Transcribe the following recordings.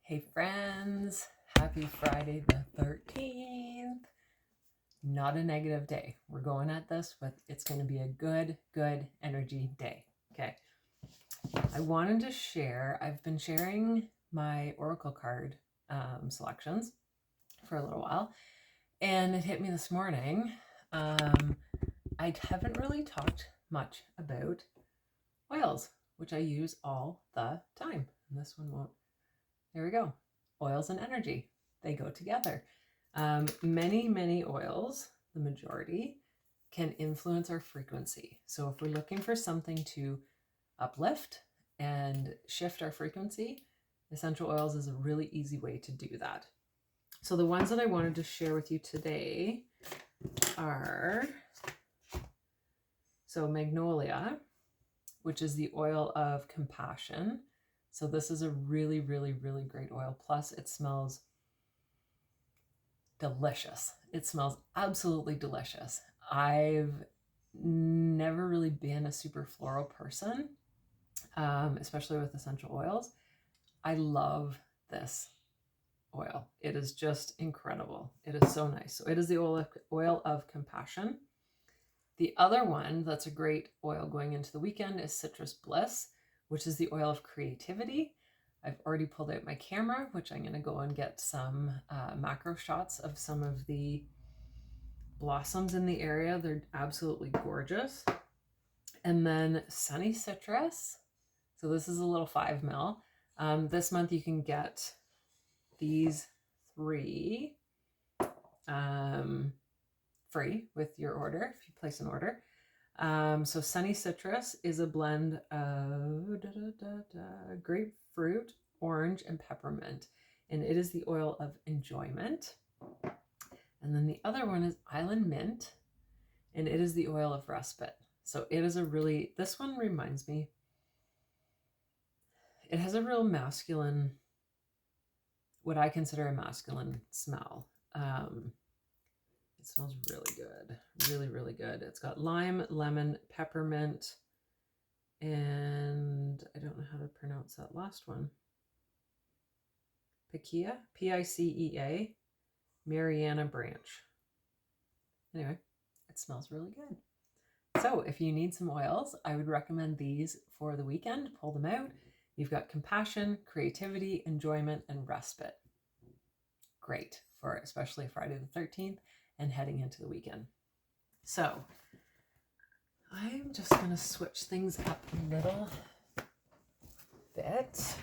Hey friends, happy Friday the 13th. Not a negative day. We're going at this, but it's going to be a good energy day. Okay. I wanted to share, I've been sharing my Oracle card selections for a little while, and it hit me this morning. I haven't really talked much about oils, which I use all the time. And this one won't. There we go. Oils and energy. They go together. Many oils, the majority, can influence our frequency. So if we're looking for something to uplift and shift our frequency, essential oils is a really easy way to do that. So the ones that I wanted to share with you today are, so magnolia, which is the oil of compassion. So this is a really great oil. Plus it smells delicious. It smells absolutely delicious. I've never really been a super floral person, especially with essential oils. I love this oil. It is just incredible. It is so nice. So it is the oil of compassion. The other one that's a great oil going into the weekend is Citrus Bliss, which is the oil of creativity. I've already pulled out my camera, which I'm going to go and get some macro shots of some of the blossoms in the area. They're absolutely gorgeous. And then Sunny Citrus. So this is a little 5 ml. This month you can get these 3 free with your order if you place an order. So Sunny Citrus is a blend of grapefruit, orange, and peppermint, and it is the oil of enjoyment. And then the other one is Island Mint, and it is the oil of respite. So it is this one reminds me, it has a real masculine, what I consider a masculine smell. It smells really good, really good. It's got lime, lemon, peppermint, and I don't know how to pronounce that last one. Picea, Picea, Mariana branch. Anyway, it smells really good. So if you need some oils, I would recommend these for the weekend. Pull them out. You've got compassion, creativity, enjoyment, and respite. Great for especially Friday the 13th and heading into the weekend. So I'm just going to switch things up a little bit.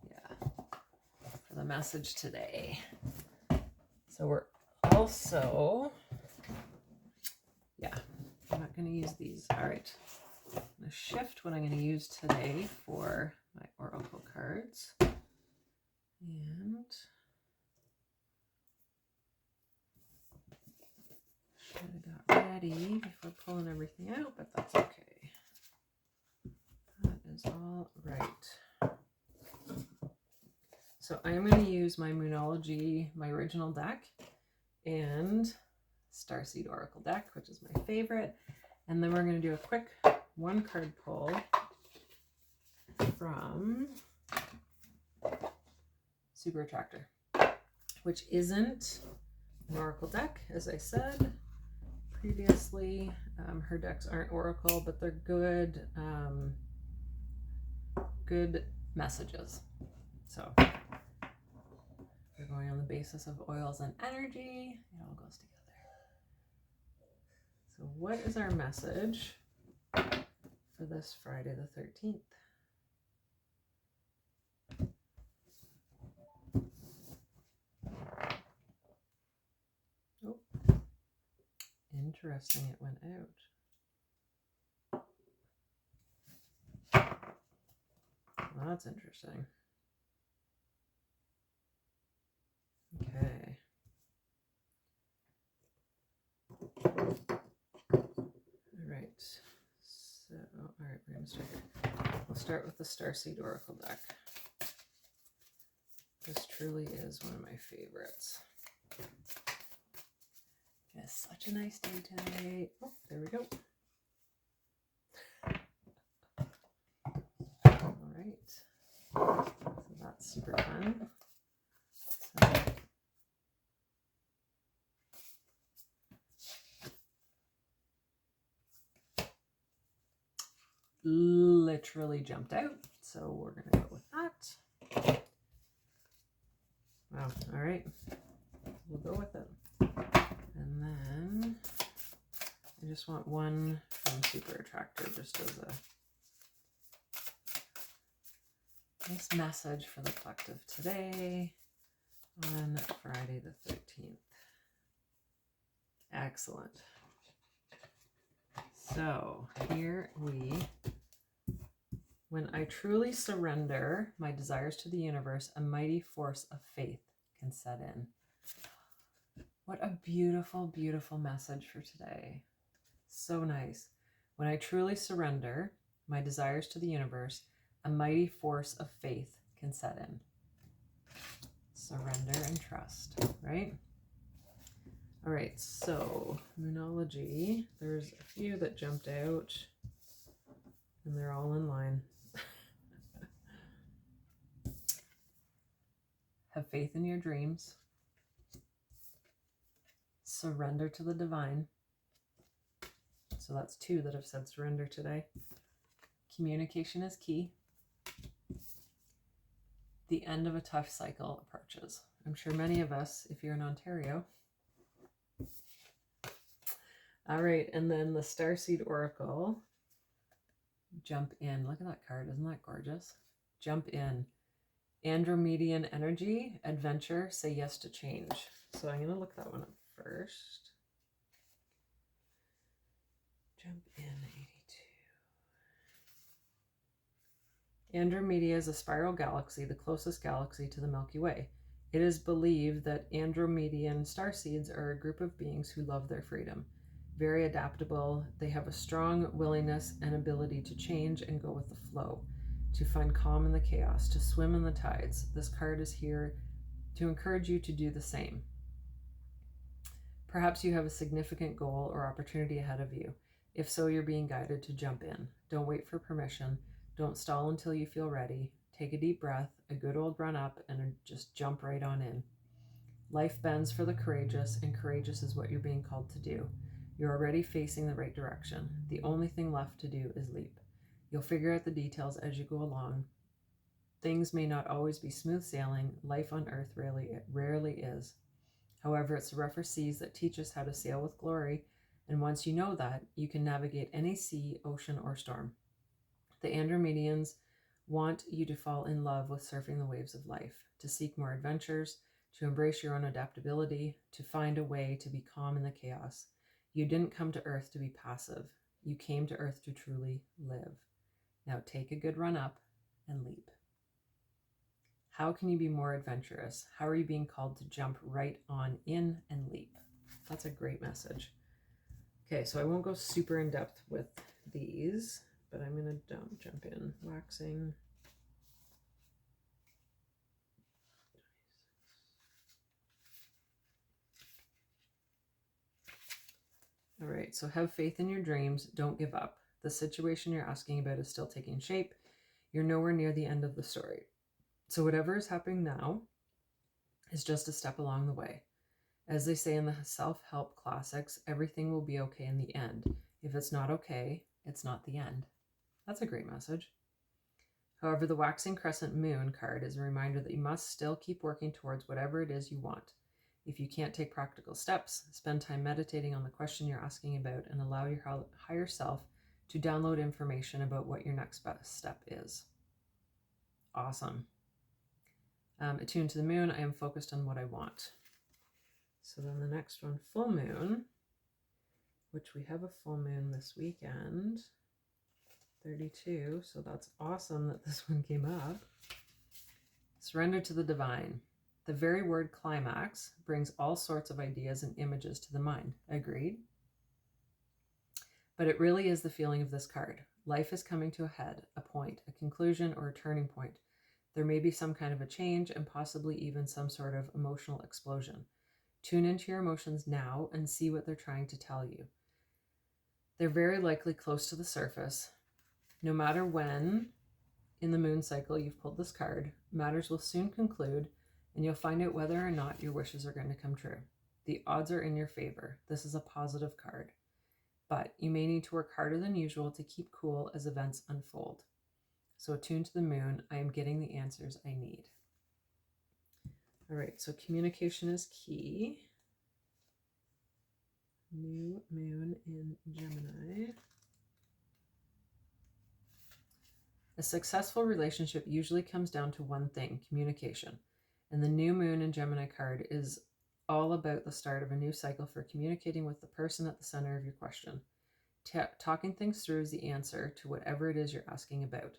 Yeah, for the message today. So we're also, I'm not going to use these. All right. I'm going to shift what I'm going to use today for my Oracle cards. And should have got ready before pulling everything out, but that's okay. That is all right. So I'm going to use my Moonology, my original deck, and Starseed Oracle deck, which is my favorite. And then we're going to do a quick 1 card pull from Super Attractor, which isn't an Oracle deck, as I said previously. Her decks aren't Oracle, but they're good, good messages. So we're going on the basis of oils and energy. It all goes together. So what is our message for this Friday the 13th? Oh, interesting, it went out. Well, that's interesting. Okay. All right. So, all right, we're going to start here. We'll start with the Starseed Oracle deck. This truly is one of my favorites. It's such a nice day today. Oh, there we go. All right. one. So, literally jumped out, so we're going to go with that. Wow, all right, we'll go with it. And then I just want one from Super Attractor just as a nice message for the collective today on Friday the 13th. Excellent. So here when I truly surrender my desires to the universe, a mighty force of faith can set in. What a beautiful, beautiful message for today. So nice. When I truly surrender my desires to the universe, a mighty force of faith can set in. Surrender and trust, right? All right, so Moonology, there's a few that jumped out and they're all in line. Have faith in your dreams. Surrender to the divine. So that's two that have said surrender today. Communication is key. The end of a tough cycle approaches. I'm sure many of us, if you're in Ontario. All right, and then the Starseed Oracle. Jump in. Look at that card. Isn't that gorgeous? Jump in. Andromedian energy, adventure, say yes to change. So I'm going to look that one up first. Jump in 82. Andromeda is a spiral galaxy, the closest galaxy to the Milky Way. It is believed that Andromedian starseeds are a group of beings who love their freedom. Very adaptable, they have a strong willingness and ability to change and go with the flow, to find calm in the chaos, to swim in the tides. This card is here to encourage you to do the same. Perhaps you have a significant goal or opportunity ahead of you. If so, you're being guided to jump in. Don't wait for permission. Don't stall until you feel ready. Take a deep breath, a good old run up, and just jump right on in. Life bends for the courageous, and courageous is what you're being called to do. You're already facing the right direction. The only thing left to do is leap. You'll figure out the details as you go along. Things may not always be smooth sailing. Life on Earth rarely is. However, it's the rougher seas that teach us how to sail with glory, and once you know that, you can navigate any sea, ocean, or storm. The Andromedians want you to fall in love with surfing the waves of life, to seek more adventures, to embrace your own adaptability, to find a way to be calm in the chaos. You didn't come to Earth to be passive. You came to Earth to truly live. Now take a good run up and leap. How can you be more adventurous? How are you being called to jump right on in and leap? That's a great message. Okay, so I won't go super in depth with these, but I'm going to jump in. Waxing. All right, so have faith in your dreams. Don't give up. The situation you're asking about is still taking shape. You're nowhere near the end of the story. So whatever is happening now is just a step along the way. As they say in the self-help classics, everything will be okay in the end. If it's not okay, it's not the end. That's a great message. However, the waxing crescent moon card is a reminder that you must still keep working towards whatever it is you want. If you can't take practical steps, spend time meditating on the question you're asking about and allow your higher self to download information about what your next best step is. Awesome. Attuned to the moon, I am focused on what I want. So then the next one, full moon, which we have a full moon this weekend, 32. So that's awesome that this one came up. Surrender to the divine. The very word climax brings all sorts of ideas and images to the mind. Agreed? But it really is the feeling of this card. Life is coming to a head, a point, a conclusion, or a turning point. There may be some kind of a change and possibly even some sort of emotional explosion. Tune into your emotions now and see what they're trying to tell you. They're very likely close to the surface. No matter when in the moon cycle, you've pulled this card. Matters will soon conclude, and you'll find out whether or not your wishes are going to come true. The odds are in your favor. This is a positive card. But you may need to work harder than usual to keep cool as events unfold. So attuned to the moon, I am getting the answers I need. All right, so communication is key. New moon in Gemini. A successful relationship usually comes down to one thing, communication. And the new moon in Gemini card is all about the start of a new cycle for communicating with the person at the center of your question. Talking things through is the answer to whatever it is you're asking about.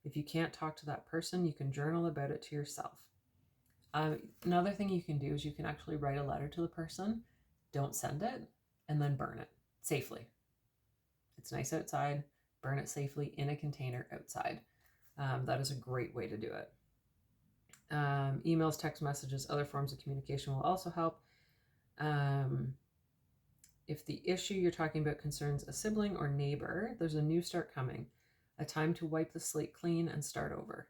If you can't talk to that person, you can journal about it to yourself. Another thing you can do is you can actually write a letter to the person, don't send it, and then burn it safely. It's nice outside, burn it safely in a container outside. That is a great way to do it. Emails, text messages, other forms of communication will also help. If the issue you're talking about concerns a sibling or neighbor, there's a new start coming, a time to wipe the slate clean and start over.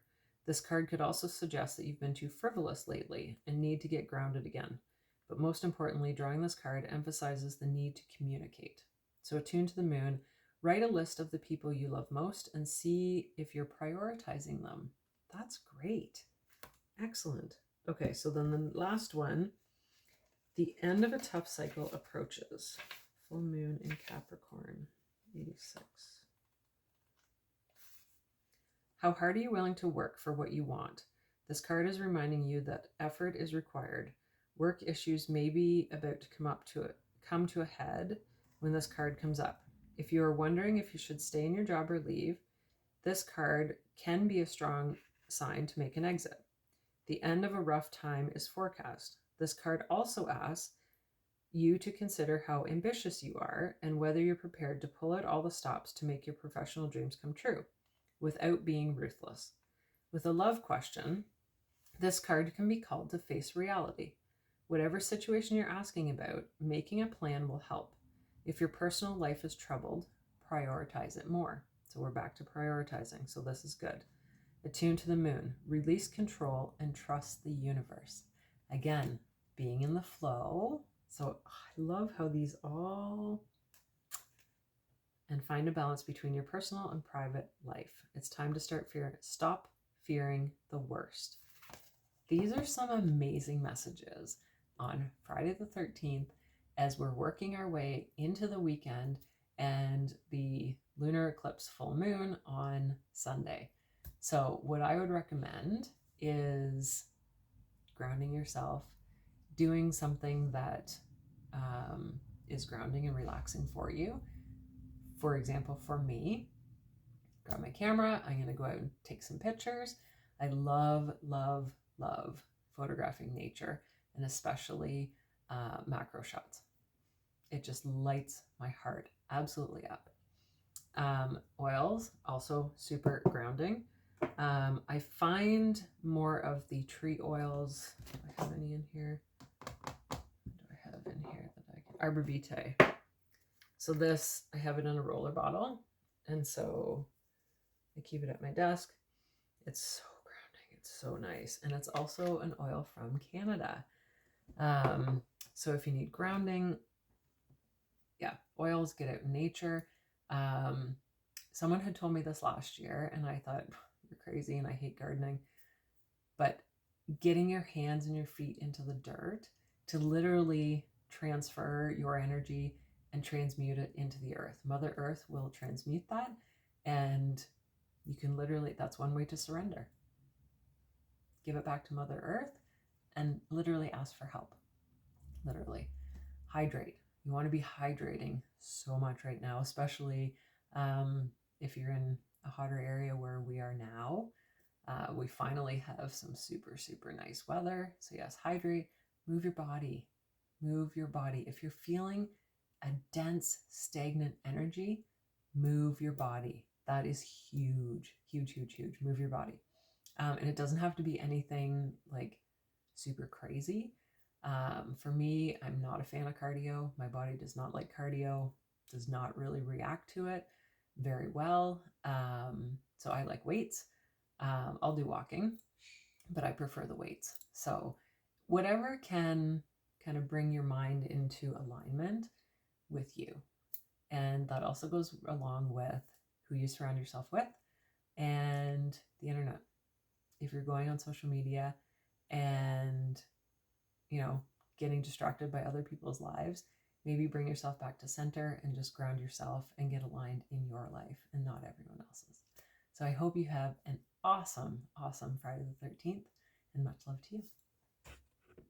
This card could also suggest that you've been too frivolous lately and need to get grounded again. But most importantly, drawing this card emphasizes the need to communicate. So attune to the moon, write a list of the people you love most and see if you're prioritizing them. That's great. Excellent. Okay, so then the last one, the end of a tough cycle approaches. Full moon in Capricorn, 86. How hard are you willing to work for what you want? This card is reminding you that effort is required. Work issues may be about to come to a head when this card comes up. If you are wondering if you should stay in your job or leave, this card can be a strong sign to make an exit. The end of a rough time is forecast. This card also asks you to consider how ambitious you are and whether you're prepared to pull out all the stops to make your professional dreams come true without being ruthless. With a love question, this card can be called to face reality. Whatever situation you're asking about, making a plan will help. If your personal life is troubled, prioritize it more. So we're back to prioritizing, so this is good. Attune to the moon, release control and trust the universe. Again, being in the flow. So I love how these all, and find a balance between your personal and private life. It's time to stop fearing the worst. These are some amazing messages on Friday the 13th as we're working our way into the weekend and the lunar eclipse full moon on Sunday. So what I would recommend is grounding yourself, doing something that is grounding and relaxing for you. For example, for me, grab my camera, I'm going to go out and take some pictures. I love, love, love photographing nature, and especially macro shots. It just lights my heart absolutely up. Oils, also super grounding. I find more of the tree oils. Do I have any in here? What do I have in here that I can? Arbor Vitae. So this, I have it in a roller bottle. And so I keep it at my desk. It's so grounding. It's so nice. And it's also an oil from Canada. So if you need grounding, yeah, oils, get out in nature. Someone had told me this last year and I thought, you're crazy and I hate gardening. But getting your hands and your feet into the dirt to literally transfer your energy and transmute it into the earth. Mother Earth will transmute that, and you can literally, that's one way to surrender. Give it back to Mother Earth and literally ask for help. Literally. Hydrate. You want to be hydrating so much right now, especially if you're in a hotter area where we are now. We finally have some super, super nice weather. So yes, hydrate, move your body, move your body. If you're feeling a dense, stagnant energy, move your body. That is huge, huge, huge, huge. Move your body. And it doesn't have to be anything like super crazy. For me, I'm not a fan of cardio. My body does not like cardio, does not really react to it very well. So I like weights. I'll do walking, but I prefer the weights. So whatever can kind of bring your mind into alignment with you. And that also goes along with who you surround yourself with and the internet. If you're going on social media and, getting distracted by other people's lives, maybe bring yourself back to center and just ground yourself and get aligned in your life and not everyone else's. So I hope you have an awesome, awesome Friday the 13th, and much love to you.